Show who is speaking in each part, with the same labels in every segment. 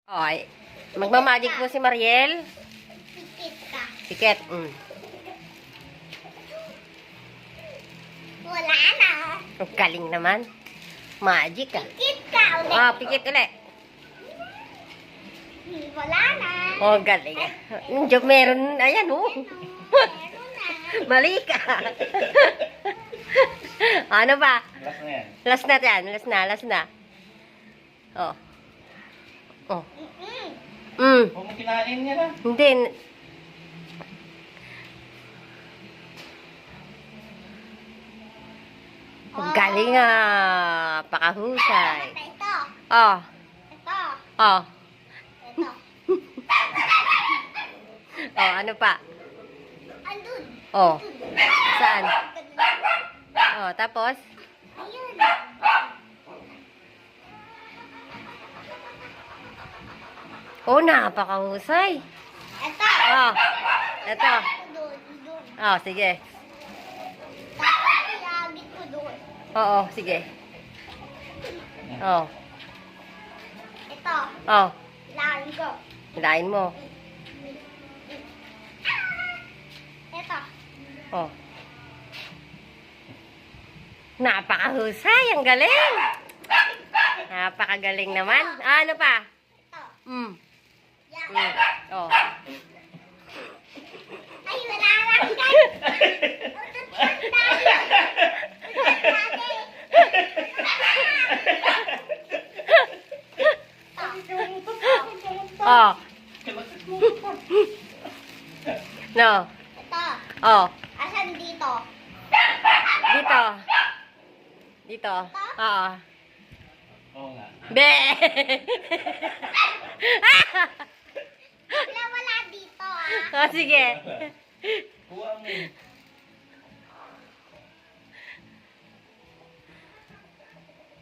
Speaker 1: Ay, magmamagic po si Mariel.
Speaker 2: Pikit ka.
Speaker 1: Pikit.
Speaker 2: Wala na.
Speaker 1: Ang galing naman. Magic ah.
Speaker 2: Pikit ka ulit.
Speaker 1: Ah, pikit ulit.
Speaker 2: Wala na.
Speaker 1: Oh, galing ah. Joke meron. Ayan oh.
Speaker 2: Meron na.
Speaker 1: Mali ka. Ano ba?
Speaker 3: Last na yan.
Speaker 1: Last na yan. Last na. Oh. Oh.
Speaker 3: Huwag mo kinain niya na.
Speaker 1: Hindi. Ang galing ah. Pakahusay.
Speaker 2: Ito.
Speaker 1: Oh.
Speaker 2: Ito.
Speaker 1: Oh.
Speaker 2: Ito.
Speaker 1: Oh, ano pa?
Speaker 2: Andun.
Speaker 1: Oh. Saan? Oh, tapos?
Speaker 2: Ayun.
Speaker 1: Oh, napakahusay.
Speaker 2: Ito.
Speaker 1: Oh. Ito.
Speaker 2: Doon. Doon.
Speaker 1: Oh, sige.
Speaker 2: Tapos ilagit ko doon.
Speaker 1: Oo, sige. Oh.
Speaker 2: Ito.
Speaker 1: Oh.
Speaker 2: Ilagin ko.
Speaker 1: Hilain mo.
Speaker 2: Ito.
Speaker 1: Oh. Napakahusay. Ang galing. Napakagaling naman. Ah, ano pa?
Speaker 2: Ito. Yan.
Speaker 1: Oh.
Speaker 2: Ay, wala lang. Utot tayo.
Speaker 1: Oh. No.
Speaker 2: Ito.
Speaker 1: Oh.
Speaker 2: Asan dito?
Speaker 1: Dito. Dito. Oo.
Speaker 3: Oo nga.
Speaker 1: Be!
Speaker 2: Wala dito ah.
Speaker 1: Oh, sige.
Speaker 3: Kuha mo.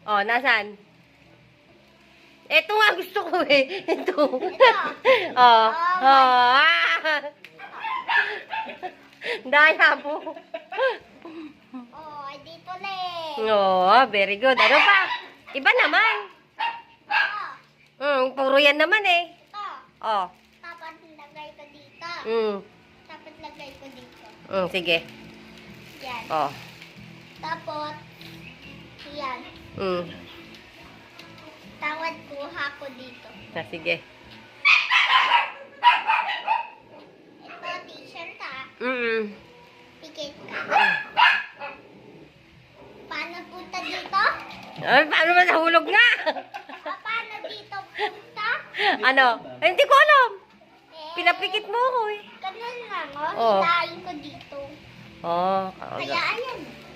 Speaker 1: Oh, nasaan? Ito nga gusto ko eh. Ito. Oh. Oh. Daya po.
Speaker 2: Oh, dito le.
Speaker 1: Oh, very good. Ano pa? Iba naman. Puro yan naman eh.
Speaker 2: Ito.
Speaker 1: Oh.
Speaker 2: Tapos lagay ko dito. Tapos lagay ko dito.
Speaker 1: Sige.
Speaker 2: Yan.
Speaker 1: Oh.
Speaker 2: Tapos, yan. Tawad kuha ko dito.
Speaker 1: Sige.
Speaker 2: Ito, t-shirt ah. Pikit ka. Paano punta dito?
Speaker 1: Ay, paano ba nahulog nga?
Speaker 2: Paano dito punta?
Speaker 1: Ano? Ay, hindi ko alam.
Speaker 2: Eh,
Speaker 1: Pinapikit mo ako eh.
Speaker 2: ganun lang, oh.
Speaker 1: Oh.
Speaker 2: Hilahin ko dito.
Speaker 1: Oh,
Speaker 2: Kaya ayan.